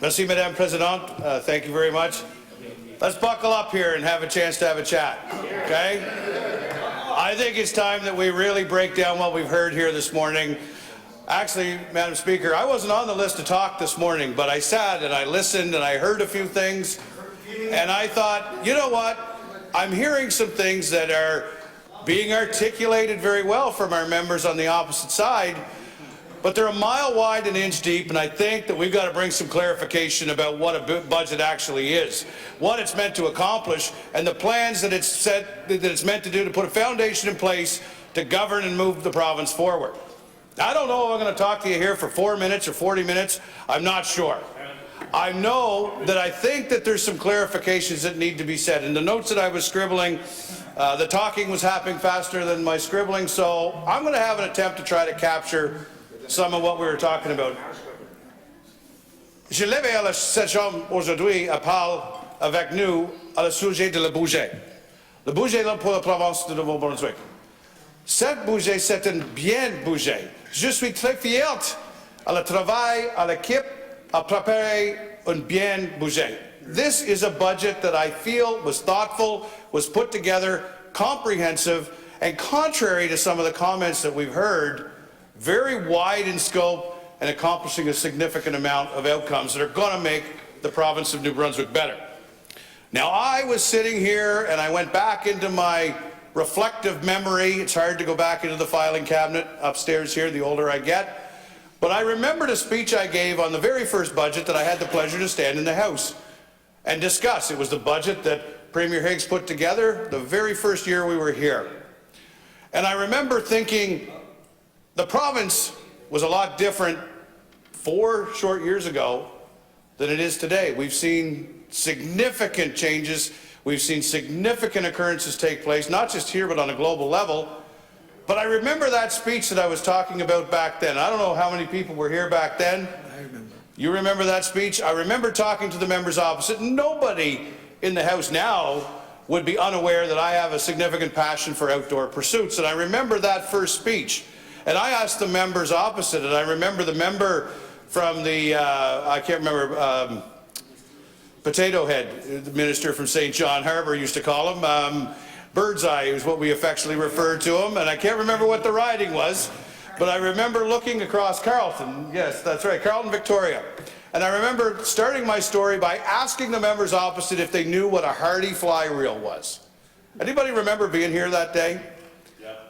Merci, Madame Présidente. Thank you very much. Let's buckle up here and have a chance to have a chat, okay? I think it's time that we really break down what we've heard here this morning. Actually, Madam Speaker, I wasn't on the list to talk this morning, but I sat and I listened and I heard a few things, and I thought, you know what? I'm hearing some things that are being articulated very well from our members on the opposite side, but they're a mile wide and an inch deep, and I think that we've got to bring some clarification about what a budget actually is, what it's meant to accomplish, and the plans that it's meant to do to put a foundation in place to govern and move the province forward. I don't know if I'm going to talk to you here for 4 minutes or 40 minutes. I'm not sure. I know that I think that there's some clarifications that need to be said. In the notes that I was scribbling, the talking was happening faster than my scribbling, so I'm going to have an attempt to try to capture some of what we were talking about. Je lève à cette chambre aujourd'hui à parler avec nous à le sujet de le budget. Le budget pour la province de Nouveau-Brunswick. Cet budget, c'est un bien budget. Je suis très fier à le travail, à l'équipe, à préparer un bien budget. This is a budget that I feel was thoughtful, was put together, comprehensive, and contrary to some of the comments that we've heard, very wide in scope and accomplishing a significant amount of outcomes that are going to make the province of New Brunswick better. Now, I was sitting here and I went back into my reflective memory. It's hard to go back into the filing cabinet upstairs here the older I get. But I remembered a speech I gave on the very first budget that I had the pleasure to stand in the House and discuss. It was the budget that Premier Higgs put together the very first year we were here. And I remember thinking, the province was a lot different 4 short years ago than it is today. We've seen significant changes. We've seen significant occurrences take place, not just here, but on a global level. But I remember that speech that I was talking about back then. I don't know how many people were here back then. I remember. You remember that speech? I remember talking to the members opposite. Nobody in the House now would be unaware that I have a significant passion for outdoor pursuits. And I remember that first speech. And I asked the members opposite, and I remember the member from the, I can't remember, Potato Head, the minister from St. John Harbour used to call him, Birdseye is what we affectionately referred to him, and I can't remember what the riding was, but I remember looking across Carleton, yes, that's right, Carleton, Victoria, and I remember starting my story by asking the members opposite if they knew what a Hardy fly reel was. Anybody remember being here that day?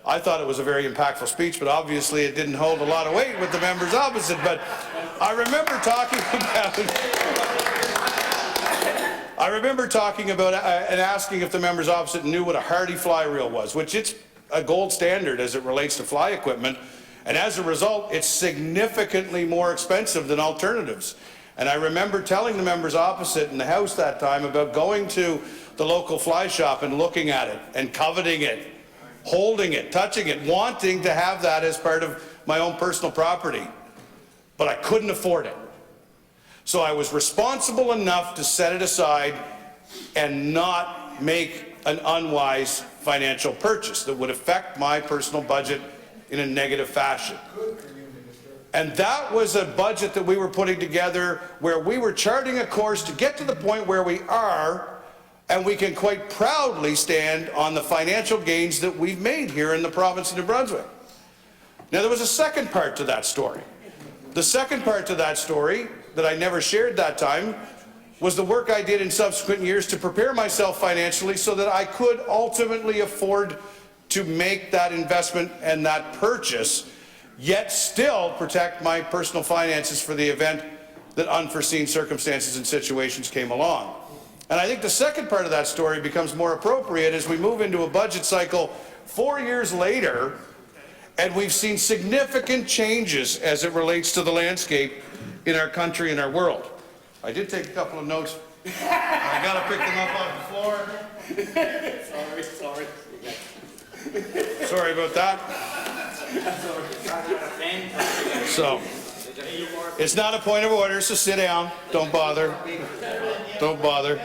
I thought it was a very impactful speech, but obviously it didn't hold a lot of weight with the members opposite. But I remember talking about and asking if the members opposite knew what a Hardy fly reel was, which it's a gold standard as it relates to fly equipment. And as a result, it's significantly more expensive than alternatives. And I remember telling the members opposite in the House that time about going to the local fly shop and looking at it and coveting it, holding it, touching it, wanting to have that as part of my own personal property. But I couldn't afford it. So I was responsible enough to set it aside and not make an unwise financial purchase that would affect my personal budget in a negative fashion. And that was a budget that we were putting together where we were charting a course to get to the point where we are, and we can quite proudly stand on the financial gains that we've made here in the province of New Brunswick. Now, there was a second part to that story. The second part to that story that I never shared that time was the work I did in subsequent years to prepare myself financially so that I could ultimately afford to make that investment and that purchase, yet still protect my personal finances for the event that unforeseen circumstances and situations came along. And I think the second part of that story becomes more appropriate as we move into a budget cycle 4 years later, and we've seen significant changes as it relates to the landscape in our country and our world. I did take a couple of notes. I got to pick them up off the floor. Sorry about that. So, it's not a point of order, so sit down. Don't bother. Don't bother.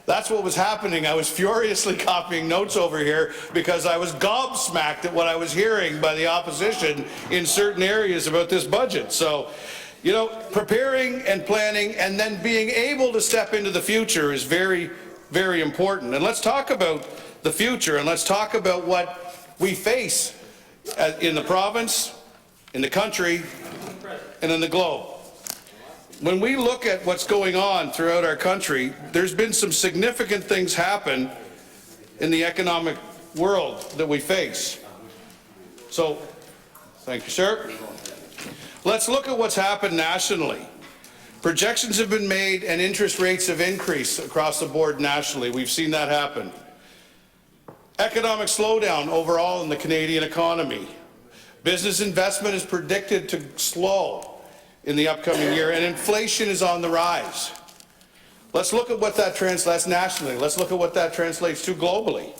That's what was happening. I was furiously copying notes over here because I was gobsmacked at what I was hearing by the opposition in certain areas about this budget. So You know, preparing and planning and then being able to step into the future is very, very important. And let's talk about the future, and let's talk about what we face in the province, in the country, and in the globe. When we look at what's going on throughout our country, there's been some significant things happen in the economic world that we face. So, thank you, sir. Let's look at what's happened nationally. Projections have been made and interest rates have increased across the board nationally. We've seen that happen. Economic slowdown overall in the Canadian economy. Business investment is predicted to slow in the upcoming year, and inflation is on the rise. Let's look at what that translates nationally. Let's look at what that translates to globally.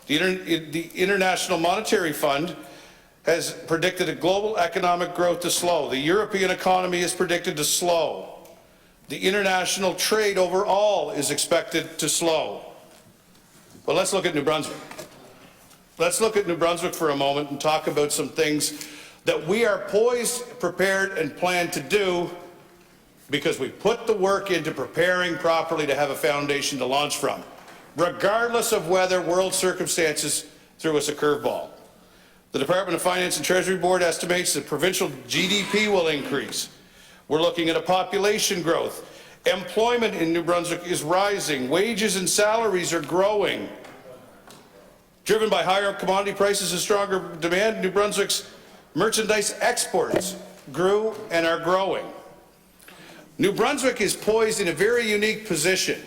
The International Monetary Fund has predicted a global economic growth to slow. The European economy is predicted to slow. The international trade overall is expected to slow. But let's look at New Brunswick. Let's look at New Brunswick for a moment and talk about some things that we are poised, prepared, and planned to do because we put the work into preparing properly to have a foundation to launch from, regardless of whether world circumstances threw us a curveball. The Department of Finance and Treasury Board estimates that provincial GDP will increase. We're looking at a population growth. Employment in New Brunswick is rising. Wages and salaries are growing. Driven by higher commodity prices and stronger demand, New Brunswick's merchandise exports grew and are growing. New Brunswick is poised in a very unique position.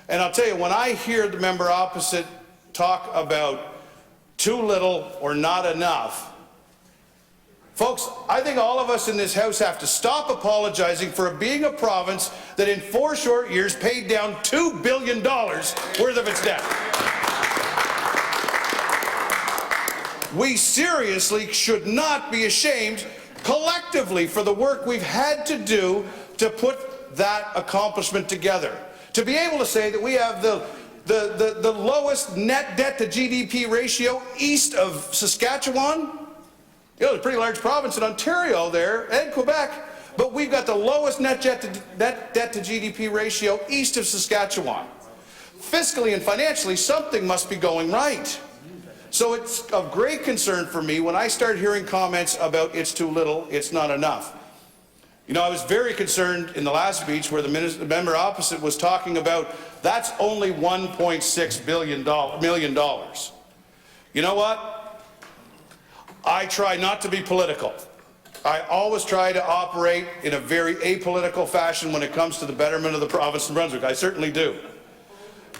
And I'll tell you, when I hear the member opposite talk about too little or not enough, folks, I think all of us in this House have to stop apologizing for being a province that in 4 short years paid down $2 billion worth of its debt. We seriously should not be ashamed collectively for the work we've had to do to put that accomplishment together. To be able to say that we have the lowest net debt to GDP ratio east of Saskatchewan. You know, there's a pretty large province in Ontario there and Quebec, but we've got the lowest net debt to GDP ratio east of Saskatchewan. Fiscally and financially, something must be going right. So it's of great concern for me when I start hearing comments about it's too little, it's not enough. You know, I was very concerned in the last speech where the member opposite was talking about that's only $1.6 million. You know what? I try not to be political. I always try to operate in a very apolitical fashion when it comes to the betterment of the province of Brunswick. I certainly do.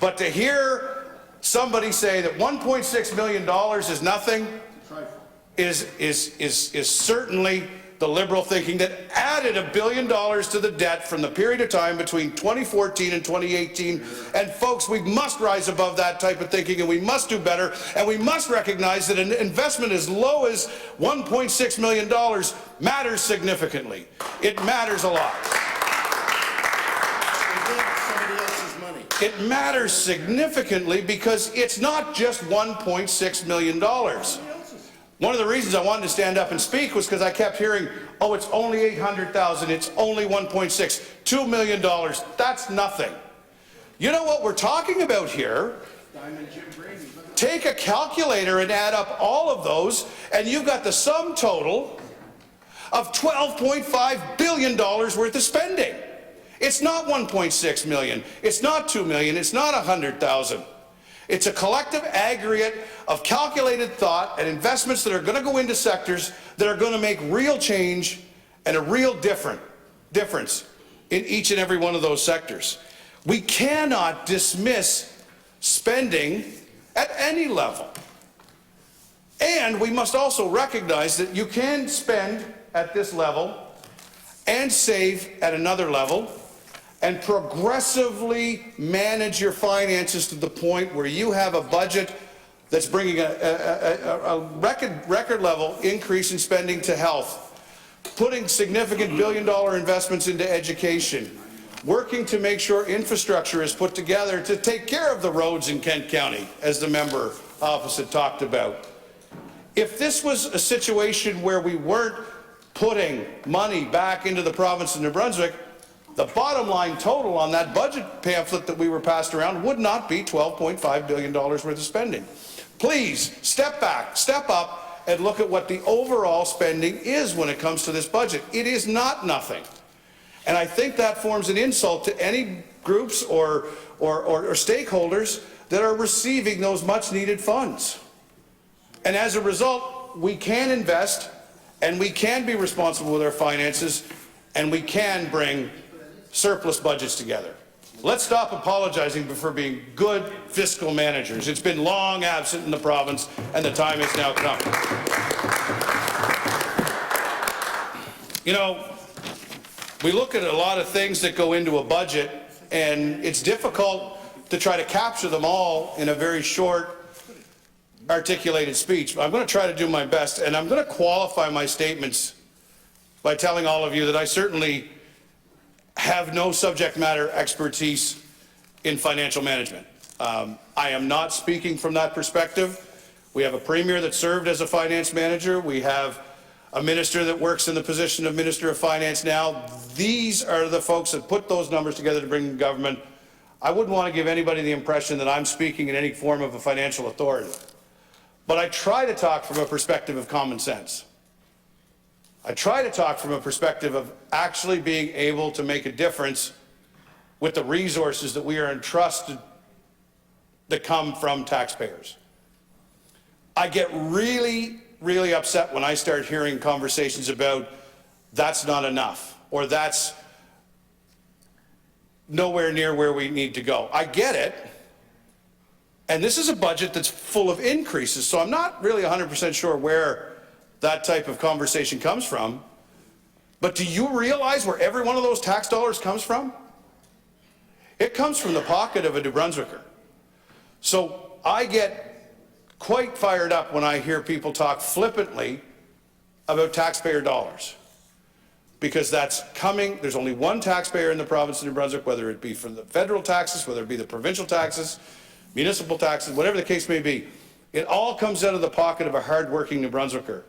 But to hear somebody say that $1.6 million is nothing is certainly the Liberal thinking that added $1 billion to the debt from the period of time between 2014 and 2018. And folks, we must rise above that type of thinking, and we must do better, and we must recognize that an investment as low as $1.6 million matters significantly. It matters a lot. It matters significantly because it's not just $1.6 million. One of the reasons I wanted to stand up and speak was because I kept hearing, oh, it's only $800,000, it's only 1.6, $2 million, that's nothing. You know what we're talking about here? Take a calculator and add up all of those, and you've got the sum total of $12.5 billion worth of spending. It's not 1.6 million, it's not 2 million, it's not 100,000. It's a collective aggregate of calculated thought and investments that are going to go into sectors that are going to make real change and a real difference in each and every one of those sectors. We cannot dismiss spending at any level. And we must also recognize that you can spend at this level and save at another level and progressively manage your finances to the point where you have a budget that's bringing a record level increase in spending to health, putting significant billion-dollar investments into education, working to make sure infrastructure is put together to take care of the roads in Kent County, as the member opposite talked about. If this was a situation where we weren't putting money back into the province of New Brunswick, the bottom line total on that budget pamphlet that we were passed around would not be $12.5 billion worth of spending. Please step back, step up, and look at what the overall spending is when it comes to this budget. It is not nothing. And I think that forms an insult to any groups or stakeholders that are receiving those much-needed funds. And as a result, we can invest, and we can be responsible with our finances, and we can bring surplus budgets together. Let's stop apologizing for being good fiscal managers. It's been long absent in the province, and the time has now come. You know, we look at a lot of things that go into a budget, and it's difficult to try to capture them all in a very short, articulated speech. I'm going to try to do my best, and I'm going to qualify my statements by telling all of you that I certainly have no subject matter expertise in financial management. I am not speaking from that perspective. We have a premier that served as a finance manager. We have a minister that works in the position of Minister of Finance now. These are the folks that put those numbers together to bring government. I wouldn't want to give anybody the impression that I'm speaking in any form of a financial authority. But I try to talk from a perspective of common sense. I try to talk from a perspective of actually being able to make a difference with the resources that we are entrusted that come from taxpayers. I get really, really upset when I start hearing conversations about that's not enough or that's nowhere near where we need to go. I get it. And this is a budget that's full of increases, so I'm not really 100% sure where that type of conversation comes from. But do you realize where every one of those tax dollars comes from? It comes from the pocket of a New Brunswicker. So I get quite fired up when I hear people talk flippantly about taxpayer dollars, because that's coming. There's only one taxpayer in the province of New Brunswick, whether it be from the federal taxes, whether it be the provincial taxes, municipal taxes, whatever the case may be. It all comes out of the pocket of a hard-working New Brunswicker.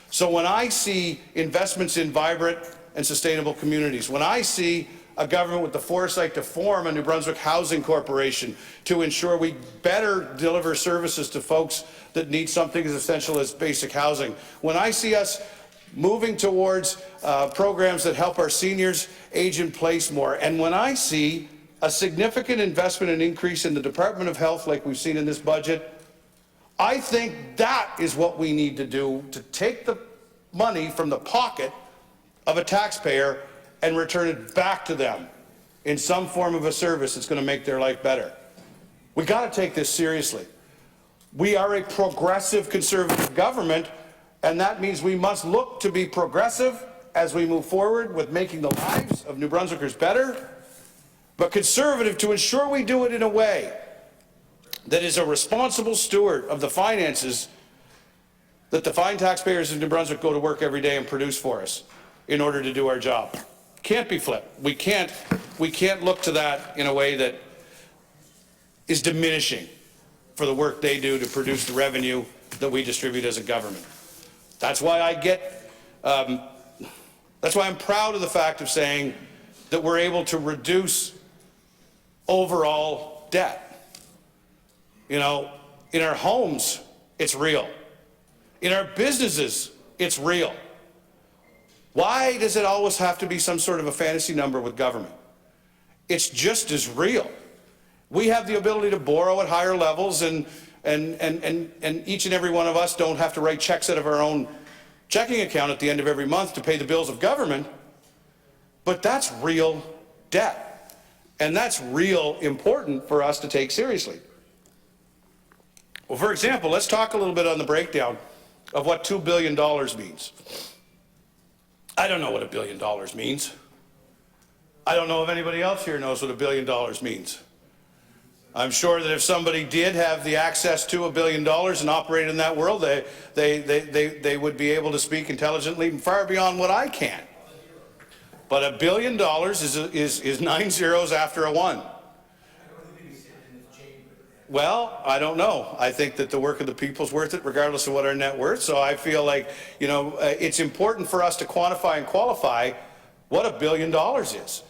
So when I see investments in vibrant and sustainable communities, when I see a government with the foresight to form a New Brunswick Housing Corporation to ensure we better deliver services to folks that need something as essential as basic housing, when I see us moving towards programs that help our seniors age in place more, and when I see a significant investment and increase in the Department of Health like we've seen in this budget, I think that is what we need to do, to take the money from the pocket of a taxpayer and return it back to them in some form of a service that's going to make their life better. We got to take this seriously. We are a progressive conservative government, and that means we must look to be progressive as we move forward with making the lives of New Brunswickers better, but conservative to ensure we do it in a way that is a responsible steward of the finances that the fine taxpayers of New Brunswick go to work every day and produce for us in order to do our job. Can't be flipped. We can't look to that in a way that is diminishing for the work they do to produce the revenue that we distribute as a government. That's why that's why I'm proud of the fact of saying that we're able to reduce overall debt. You know, in our homes, it's real. In our businesses, it's real. Why does it always have to be some sort of a fantasy number with government? It's just as real. We have the ability to borrow at higher levels, and each and every one of us don't have to write checks out of our own checking account at the end of every month to pay the bills of government, but that's real debt. And that's real important for us to take seriously. Well, for example, let's talk a little bit on the breakdown of what $2 billion means. I don't know what $1 billion means. I don't know if anybody else here knows what $1 billion means. I'm sure that if somebody did have the access to $1 billion and operated in that world, they would be able to speak intelligently and far beyond what I can. But $1 billion is 9 zeros after a 1. Well, I don't know. I think that the work of the people's worth it, regardless of what our net worth. So I feel like, you know, it's important for us to quantify and qualify what $1 billion is.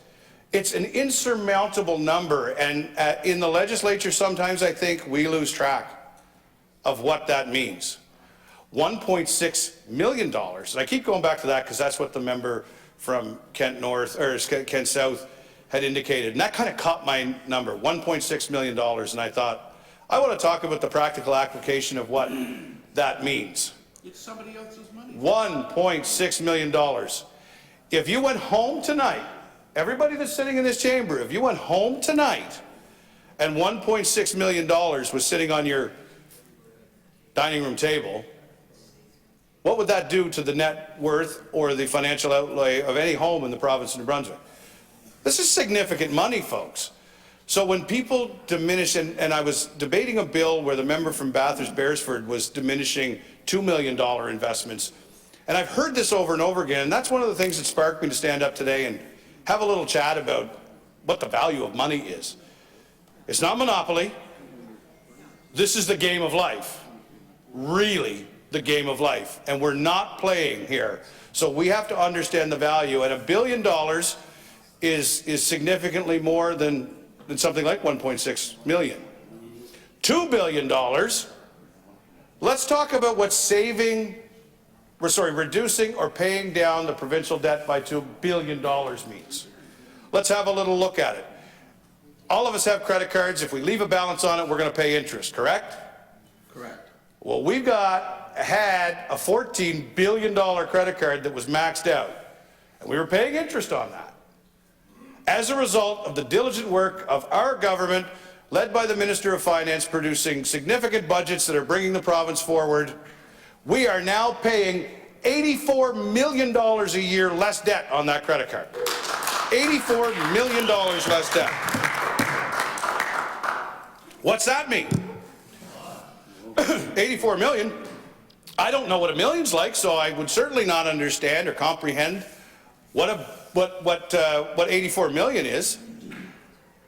It's an insurmountable number, and in the legislature, sometimes I think we lose track of what that means. $1.6 million, and I keep going back to that because that's what the member from Kent North, or Kent South, had indicated, and that kind of caught my number, $1.6 million, and I thought, I want to talk about the practical application of what that means. It's somebody else's money. $1.6 million. If you went home tonight, everybody that's sitting in this chamber, if you went home tonight and $1.6 million was sitting on your dining room table, what would that do to the net worth or the financial outlay of any home in the province of New Brunswick? This is significant money, folks. So when people diminish, and I was debating a bill where the member from Bathurst-Beresford was diminishing $2 million investments, and I've heard this over and over again, and that's one of the things that sparked me to stand up today and have a little chat about what the value of money is. It's not monopoly. This is the game of life. Really the game of life. And we're not playing here. So we have to understand the value. And $1 billion is significantly more than something like 1.6 million. $2 billion, let's talk about what reducing or paying down the provincial debt by $2 billion means. Let's have a little look at it. All of us have credit cards. If we leave a balance on it, we're going to pay interest, correct? Correct. Well, we've had a $14 billion credit card that was maxed out, and we were paying interest on that. As a result of the diligent work of our government, led by the Minister of Finance, producing significant budgets that are bringing the province forward, we are now paying $84 million a year less debt on that credit card. $84 million less debt. What's that mean? 84 million. I don't know what a million's like, so I would certainly not understand or comprehend what 84 million is.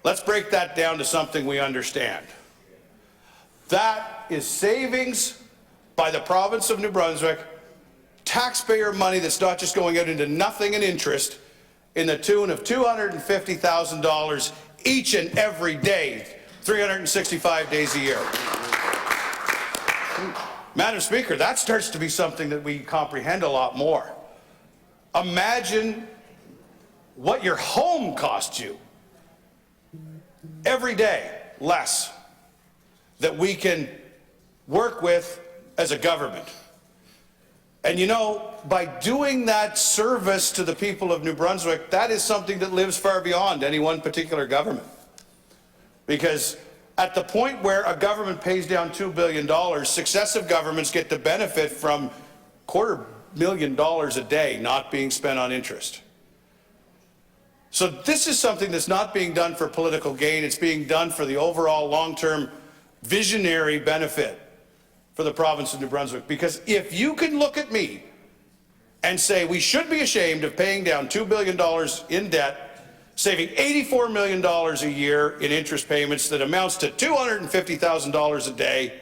Let's break that down to something we understand. That is savings by the province of New Brunswick, taxpayer money that's not just going out into nothing and interest, in the tune of $250,000 each and every day, 365 days a year. Madam Speaker, that starts to be something that we comprehend a lot more. Imagine what your home costs you every day less that we can work with as a government. And you know, by doing that service to the people of New Brunswick, that is something that lives far beyond any one particular government. Because at the point where a government pays down $2 billion, successive governments get to benefit from $250,000 a day not being spent on interest. So this is something that's not being done for political gain. It's being done for the overall long-term visionary benefit for the province of New Brunswick. Because if you can look at me and say we should be ashamed of paying down $2 billion in debt, saving $84 million a year in interest payments that amounts to $250,000 a day,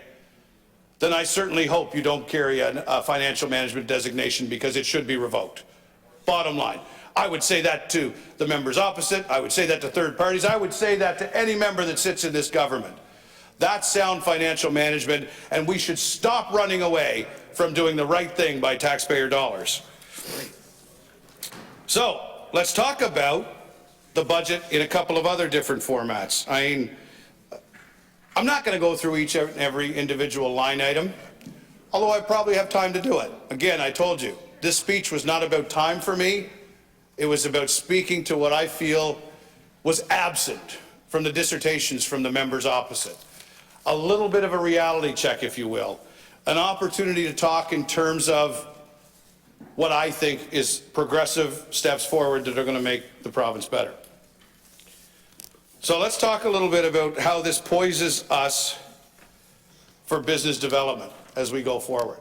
then I certainly hope you don't carry a financial management designation, because it should be revoked. Bottom line. I would say that to the members opposite. I would say that to third parties. I would say that to any member that sits in this government. That's sound financial management, and we should stop running away from doing the right thing by taxpayer dollars. So let's talk about the budget in a couple of other different formats. I mean, I'm not going to go through each and every individual line item, although I probably have time to do it. Again, I told you, this speech was not about time for me. It was about speaking to what I feel was absent from the dissertations from the members opposite. A little bit of a reality check, if you will. An opportunity to talk in terms of what I think is progressive steps forward that are going to make the province better. So let's talk a little bit about how this poises us for business development as we go forward.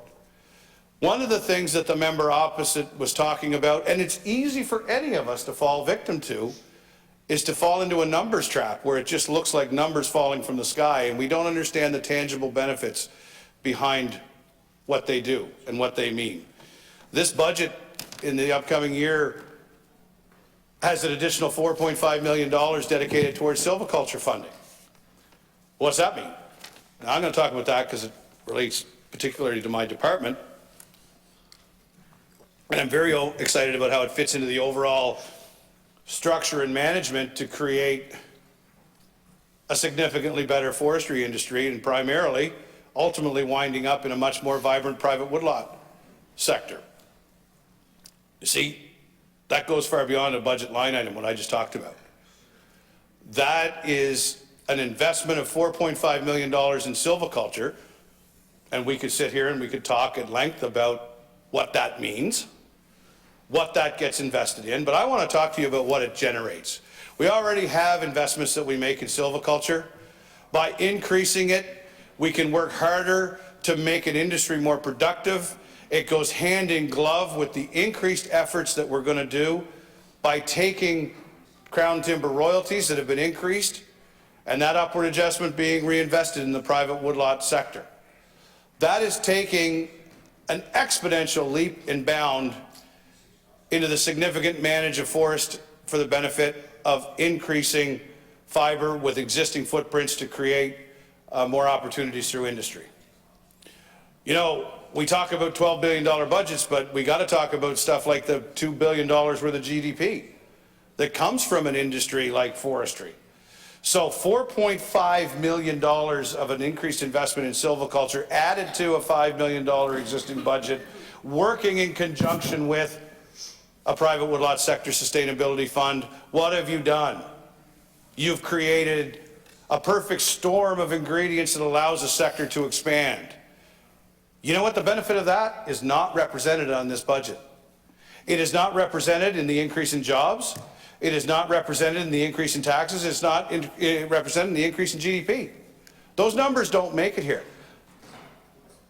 One of the things that the member opposite was talking about, and it's easy for any of us to fall victim to, is to fall into a numbers trap where it just looks like numbers falling from the sky and we don't understand the tangible benefits behind what they do and what they mean. This budget in the upcoming year has an additional $4.5 million dedicated towards silviculture funding. What's that mean? Now, I'm going to talk about that because it relates particularly to my department. And I'm very excited about how it fits into the overall structure and management to create a significantly better forestry industry and primarily, ultimately winding up in a much more vibrant private woodlot sector. You see, that goes far beyond a budget line item, what I just talked about. That is an investment of $4.5 million in silviculture, and we could sit here and we could talk at length about what that means, what that gets invested in, but I want to talk to you about what it generates. We already have investments that we make in silviculture. By increasing it, we can work harder to make an industry more productive. It goes hand in glove with the increased efforts that we're going to do by taking Crown Timber royalties that have been increased and that upward adjustment being reinvested in the private woodlot sector. That is taking an exponential leap and bound into the significant manage of forest for the benefit of increasing fiber with existing footprints to create more opportunities through industry. You know, we talk about $12 billion budgets, but we got to talk about stuff like the $2 billion worth of GDP that comes from an industry like forestry. So $4.5 million of an increased investment in silviculture added to a $5 million existing budget, working in conjunction with a private woodlot sector sustainability fund. What have you done? You've created a perfect storm of ingredients that allows the sector to expand. You know what the benefit of that is? Not represented on this budget. It is not represented in the increase in jobs. It is not represented in the increase in taxes. It's not represented in the increase in GDP. Those numbers don't make it here.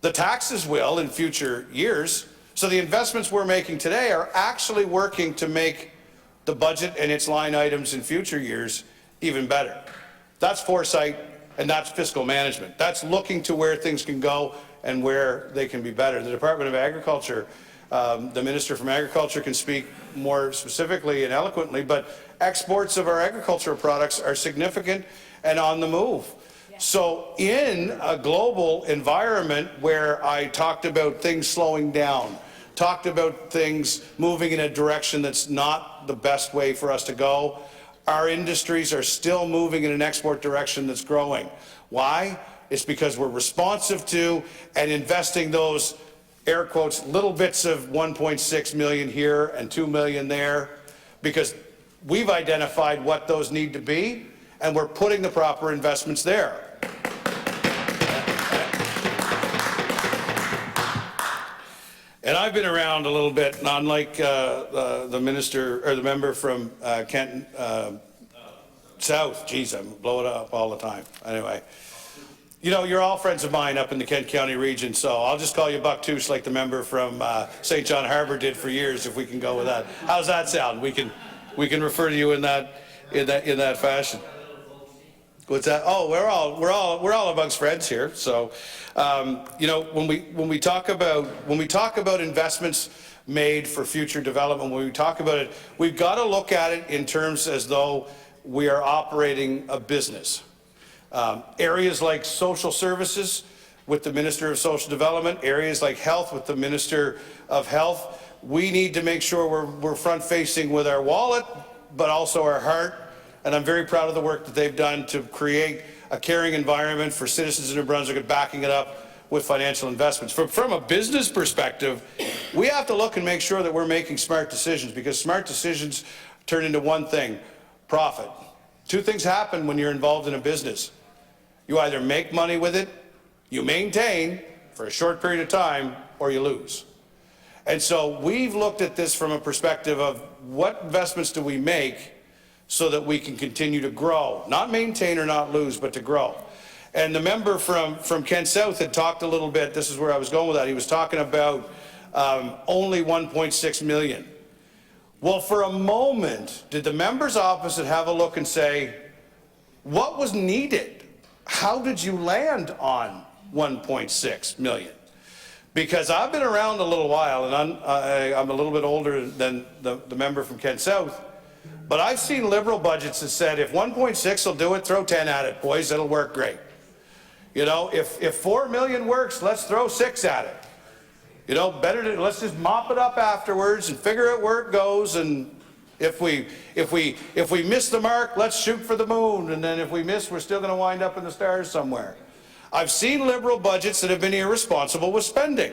The taxes will in future years. So the investments we're making today are actually working to make the budget and its line items in future years even better. That's foresight and that's fiscal management. That's looking to where things can go and where they can be better. The Department of Agriculture, the Minister from Agriculture can speak more specifically and eloquently, but exports of our agricultural products are significant and on the move. So in a global environment where I talked about things slowing down, talked about things moving in a direction that's not the best way for us to go, our industries are still moving in an export direction that's growing. Why? It's because we're responsive to and investing those, air quotes, little bits of 1.6 million here and 2 million there, because we've identified what those need to be and we're putting the proper investments there. And I've been around a little bit, and unlike the minister or the member from Kent South, geez, I'm blowing up all the time. Anyway, you know, you're all friends of mine up in the Kent County region, so I'll just call you Buck Touche like the member from St. John Harbour did for years, if we can go with that. How's that sound? We can refer to you in that fashion. What's that? Oh, we're all amongst friends here. So, you know, when we talk about investments made for future development, when we talk about it, we've got to look at it in terms as though we are operating a business. Areas like social services with the Minister of Social Development, areas like health with the Minister of Health, we need to make sure we're front-facing with our wallet, but also our heart. And I'm very proud of the work that they've done to create a caring environment for citizens in New Brunswick and backing it up with financial investments. From a business perspective, we have to look and make sure that we're making smart decisions, because smart decisions turn into one thing: profit. Two things happen when you're involved in a business. You either make money with it, you maintain for a short period of time, or you lose. And so we've looked at this from a perspective of what investments do we make so that we can continue to grow, not maintain or not lose, but to grow. And the member from Kent South had talked a little bit, this is where I was going with that, he was talking about only 1.6 million. Well, for a moment, did the members opposite have a look and say, what was needed? How did you land on 1.6 million? Because I've been around a little while, and I'm a little bit older than the member from Kent South, but I've seen Liberal budgets that said, if 1.6 will do it, throw 10 at it, boys, it'll work great. You know, if 4 million works, let's throw 6 at it. You know, let's just mop it up afterwards and figure out where it goes, and if we miss the mark, let's shoot for the moon, and then if we miss, we're still going to wind up in the stars somewhere. I've seen Liberal budgets that have been irresponsible with spending.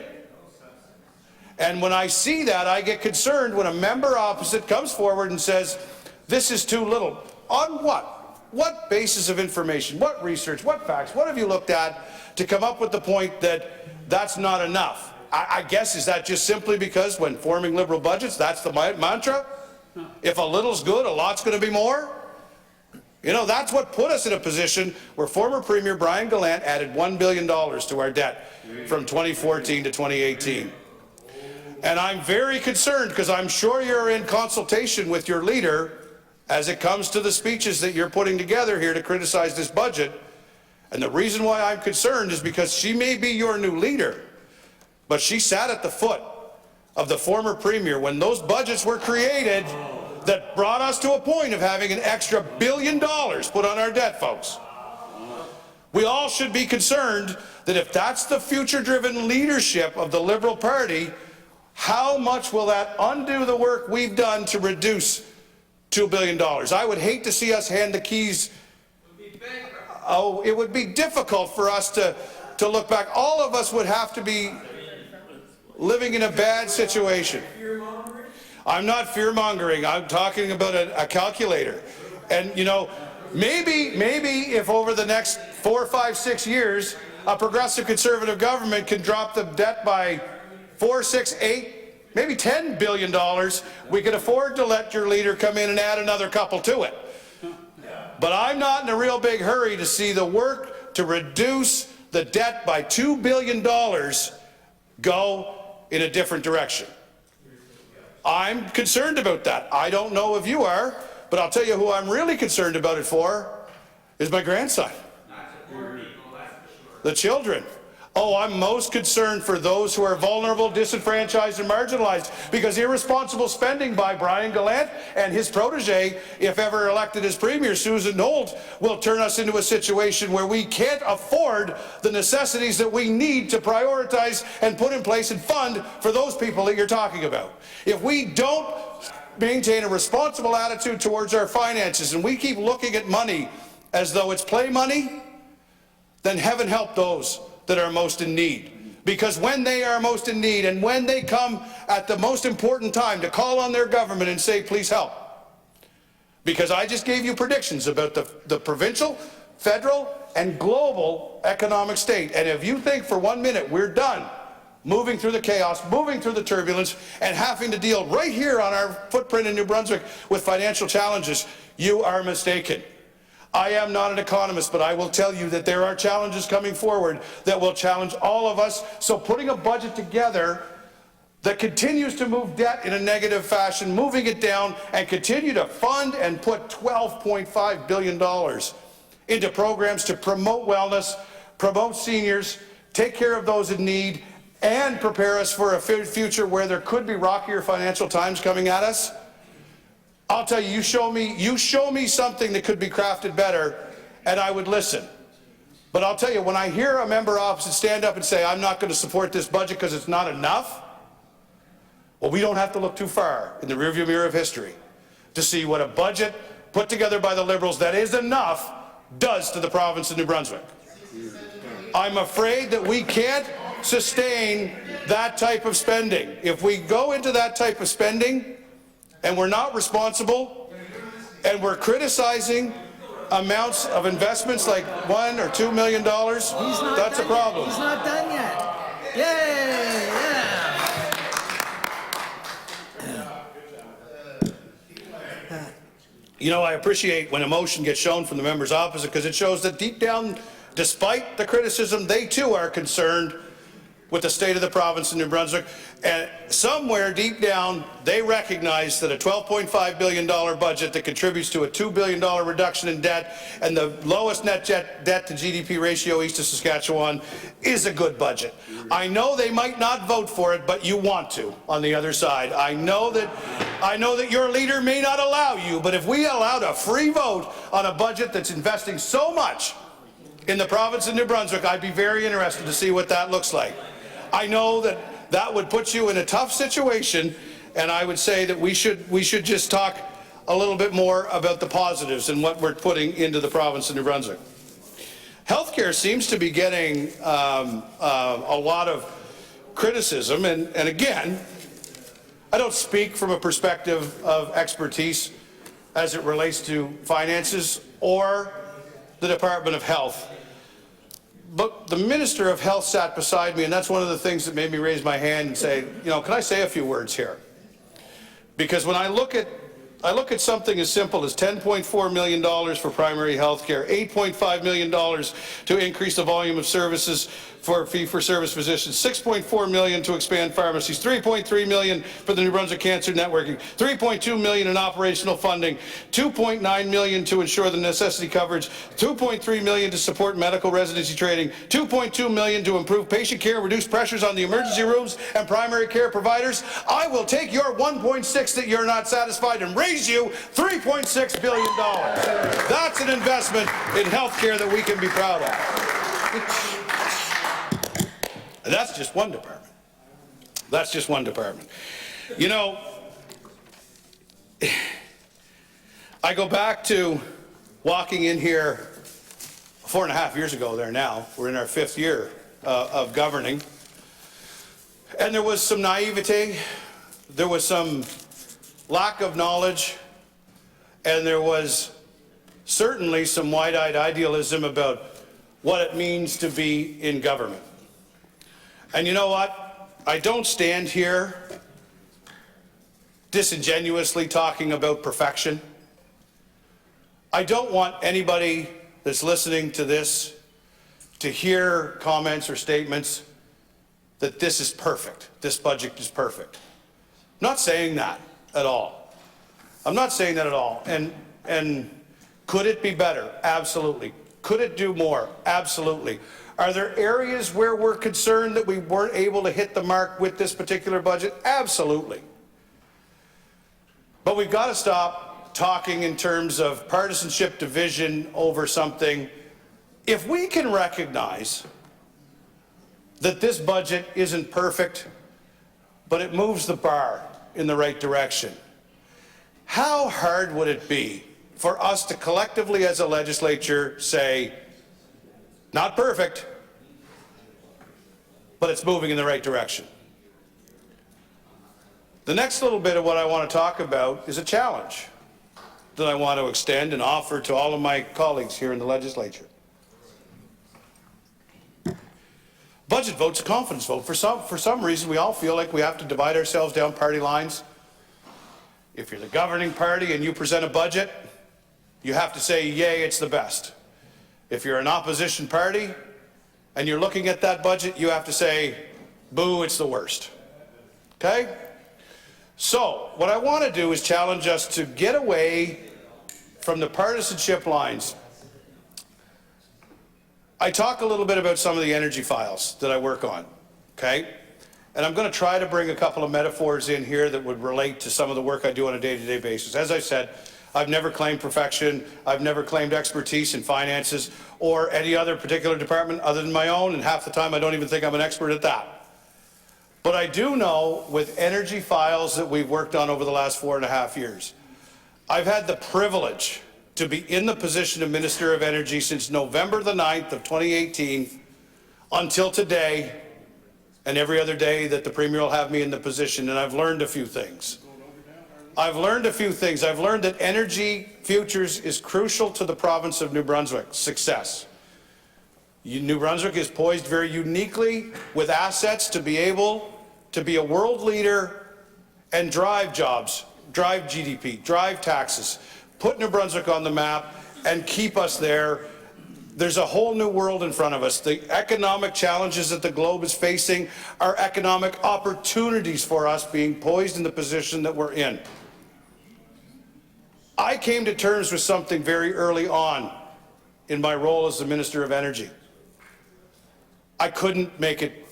And when I see that, I get concerned when a member opposite comes forward and says, this is too little. On what? What basis of information? What research? What facts? What have you looked at to come up with the point that that's not enough? I guess, is that just simply because when forming Liberal budgets, that's the mantra? If a little's good, a lot's going to be more? You know, that's what put us in a position where former Premier Brian Gallant added $1 billion to our debt from 2014 to 2018. And I'm very concerned, because I'm sure you're in consultation with your leader as it comes to the speeches that you're putting together here to criticize this budget. And the reason why I'm concerned is because she may be your new leader, but she sat at the foot of the former Premier when those budgets were created that brought us to a point of having an extra $1 billion put on our debt, folks. We all should be concerned that if that's the future-driven leadership of the Liberal Party, how much will that undo the work we've done to reduce $2 billion? I would hate to see us hand the keys. Oh, it would be difficult for us to look back. All of us would have to be living in a bad situation. I'm not fear-mongering. I'm talking about a calculator. And, you know, maybe if over the next 4, 5, 6 years, a progressive conservative government can drop the debt by 4, 6, 8, maybe $10 billion, we could afford to let your leader come in and add another couple to it. But I'm not in a real big hurry to see the work to reduce the debt by $2 billion go in a different direction. I'm concerned about that. I don't know if you are, but I'll tell you who I'm really concerned about it for is my grandson. The children. Oh, I'm most concerned for those who are vulnerable, disenfranchised, and marginalized, because irresponsible spending by Brian Gallant and his protege, if ever elected as Premier, Susan Nold, will turn us into a situation where we can't afford the necessities that we need to prioritize and put in place and fund for those people that you're talking about. If we don't maintain a responsible attitude towards our finances and we keep looking at money as though it's play money, then heaven help those that are most in need. Because when they are most in need and when they come at the most important time to call on their government and say, please help. Because I just gave you predictions about the provincial, federal, and global economic state. And if you think for 1 minute we're done moving through the chaos, moving through the turbulence, and having to deal right here on our footprint in New Brunswick with financial challenges, you are mistaken. I am not an economist, but I will tell you that there are challenges coming forward that will challenge all of us. So putting a budget together that continues to move debt in a negative fashion, moving it down, and continue to fund and put $12.5 billion into programs to promote wellness, promote seniors, take care of those in need, and prepare us for a future where there could be rockier financial times coming at us. I'll tell you, you show me something that could be crafted better, and I would listen. But I'll tell you, when I hear a member opposite stand up and say, I'm not going to support this budget because it's not enough, well, we don't have to look too far in the rearview mirror of history to see what a budget put together by the Liberals that is enough does to the province of New Brunswick. I'm afraid that we can't sustain that type of spending. If we go into that type of spending, and we're not responsible, and we're criticizing amounts of investments like $1 or $2 million, that's a problem. He's not done yet. Yay! Yeah. You know, I appreciate when emotion gets shown from the members opposite, because it shows that deep down, despite the criticism, they too are concerned with the state of the province of New Brunswick, and somewhere deep down, they recognize that a $12.5 billion budget that contributes to a $2 billion reduction in debt and the lowest net debt to GDP ratio east of Saskatchewan is a good budget. I know they might not vote for it, but you want to on the other side. I know that your leader may not allow you, but if we allowed a free vote on a budget that's investing so much in the province of New Brunswick, I'd be very interested to see what that looks like. I know that that would put you in a tough situation, and I would say that we should just talk a little bit more about the positives and what we're putting into the province of New Brunswick. Healthcare seems to be getting a lot of criticism, and again, I don't speak from a perspective of expertise as it relates to finances or the Department of Health. But the Minister of Health sat beside me, and that's one of the things that made me raise my hand and say, you know, can I say a few words here? Because when I look at something as simple as $10.4 million for primary health care, $8.5 million to increase the volume of services for fee-for-service physicians, $6.4 million to expand pharmacies, $3.3 million for the New Brunswick Cancer Networking, $3.2 million in operational funding, $2.9 million to ensure the necessity coverage, $2.3 million to support medical residency training, $2.2 million to improve patient care, reduce pressures on the emergency rooms and primary care providers. I will take your 1.6 that you're not satisfied and raise you $3.6 billion. That's an investment in health care that we can be proud of. And that's just one department. That's just one department. You know, I go back to walking in here 4.5 years ago there now. We're in our 5th year of governing. And there was some naivete, there was some lack of knowledge, and there was certainly some wide-eyed idealism about what it means to be in government. And you know what? I don't stand here disingenuously talking about perfection. I don't want anybody that's listening to this to hear comments or statements that this is perfect, this budget is perfect. I'm not saying that at all. I'm not saying that at all. And could it be better? Absolutely. Could it do more? Absolutely. Are there areas where we're concerned that we weren't able to hit the mark with this particular budget? Absolutely. But we've got to stop talking in terms of partisanship, division over something. If we can recognize that this budget isn't perfect, but it moves the bar in the right direction, how hard would it be for us to collectively as a legislature say, not perfect, but it's moving in the right direction? The next little bit of what I want to talk about is a challenge that I want to extend and offer to all of my colleagues here in the legislature. Budget vote's a confidence vote. For some reason, we all feel like we have to divide ourselves down party lines. If you're the governing party and you present a budget, you have to say, yay, it's the best. If you're an opposition party and you're looking at that budget, you have to say, boo, it's the worst. Okay? So, what I want to do is challenge us to get away from the partisanship lines. I talk a little bit about some of the energy files that I work on, okay? And I'm going to try to bring a couple of metaphors in here that would relate to some of the work I do on a day-to-day basis. As I said, I've never claimed perfection. I've never claimed expertise in finances or any other particular department other than my own, and half the time I don't even think I'm an expert at that. But I do know with energy files that we've worked on over the last 4.5 years, I've had the privilege to be in the position of Minister of Energy since November the 9th of 2018 until today, and every other day that the Premier will have me in the position, and I've learned a few things. I've learned that energy futures is crucial to the province of New Brunswick's success. New Brunswick is poised very uniquely with assets to be able to be a world leader and drive jobs, drive GDP, drive taxes, put New Brunswick on the map and keep us there There's a whole new world in front of us. The economic challenges that the globe is facing are economic opportunities for us being poised in the position that we're in. I came to terms with something very early on in my role as the Minister of Energy. I couldn't make it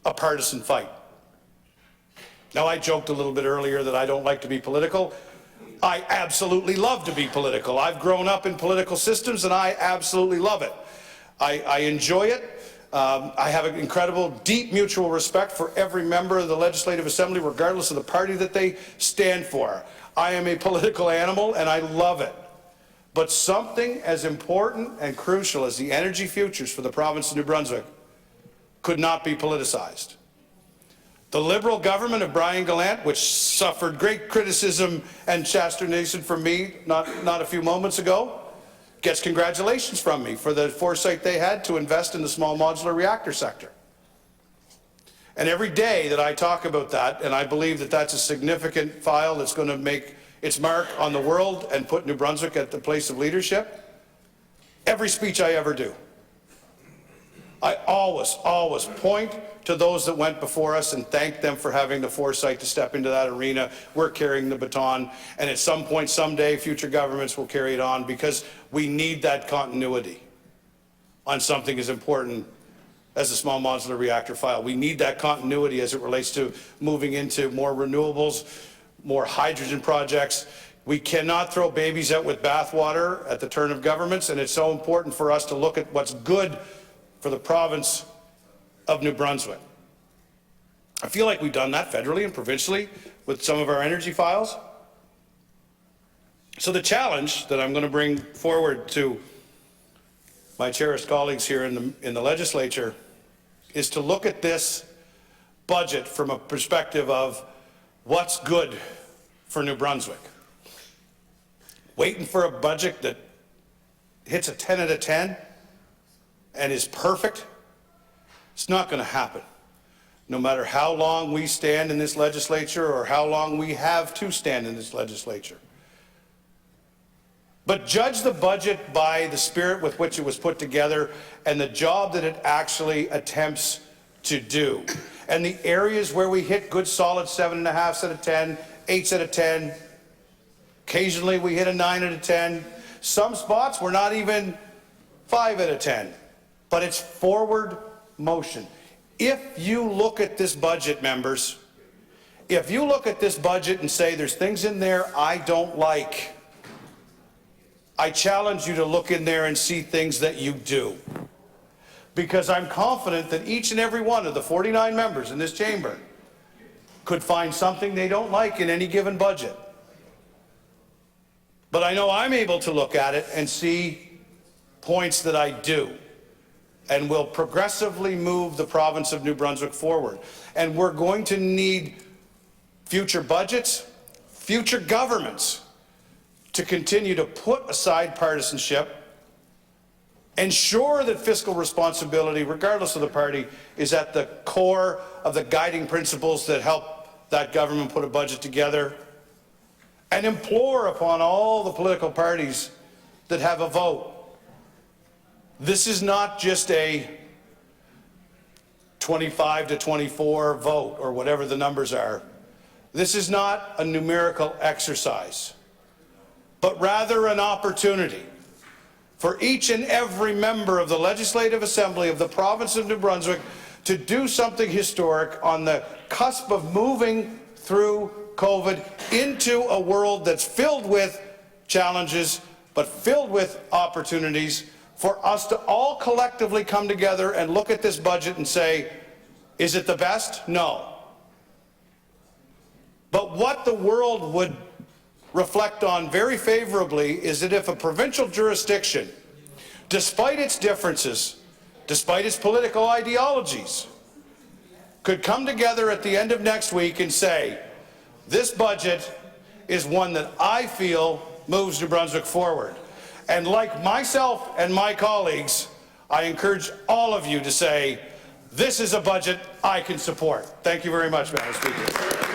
a partisan fight. Now, I joked a little bit earlier that I don't like to be political. I absolutely love to be political. I've grown up in political systems and I absolutely love it. I enjoy it. I have an incredible, deep mutual respect for every member of the Legislative Assembly, regardless of the party that they stand for. I am a political animal and I love it. But something as important and crucial as the energy futures for the province of New Brunswick could not be politicized. The Liberal government of Brian Gallant, which suffered great criticism and chastisement from me not a few moments ago, gets congratulations from me for the foresight they had to invest in the small modular reactor sector. And every day that I talk about that, and I believe that that's a significant file that's going to make its mark on the world and put New Brunswick at the place of leadership, every speech I ever do, I always point to those that went before us and thank them for having the foresight to step into that arena. We're carrying the baton, and at some point, someday, future governments will carry it on because we need that continuity on something as important as the small modular reactor file. We need that continuity as it relates to moving into more renewables, more hydrogen projects. We cannot throw babies out with bathwater at the turn of governments, and it's so important for us to look at what's good for the province of New Brunswick. I feel like we've done that federally and provincially with some of our energy files. So the challenge that I'm going to bring forward to my cherished colleagues here in the legislature is to look at this budget from a perspective of what's good for New Brunswick. Waiting for a budget that hits a 10 out of 10 and is perfect, it's not going to happen. No matter how long we stand in this legislature or how long we have to stand in this legislature. But judge the budget by the spirit with which it was put together and the job that it actually attempts to do. And the areas where we hit good solid 7.5 out of 10, 8 out of 10, occasionally we hit a 9 out of 10. Some spots we're not even 5 out of 10. But it's forward motion. If you look at this budget, members, if you look at this budget and say there's things in there I don't like, I challenge you to look in there and see things that you do. Because I'm confident that each and every one of the 49 members in this chamber could find something they don't like in any given budget. But I know I'm able to look at it and see points that I do, and will progressively move the province of New Brunswick forward. And we're going to need future budgets, future governments to continue to put aside partisanship, ensure that fiscal responsibility, regardless of the party, is at the core of the guiding principles that help that government put a budget together, and implore upon all the political parties that have a vote. This is not just a 25 to 24 vote or whatever the numbers are. This is not a numerical exercise, but rather an opportunity for each and every member of the Legislative Assembly of the province of New Brunswick to do something historic on the cusp of moving through COVID into a world that's filled with challenges, but filled with opportunities, for us to all collectively come together and look at this budget and say, is it the best? No. But what the world would reflect on very favorably is that if a provincial jurisdiction, despite its differences, despite its political ideologies, could come together at the end of next week and say, this budget is one that I feel moves New Brunswick forward. And like myself and my colleagues, I encourage all of you to say, this is a budget I can support. Thank you very much, Madam Speaker.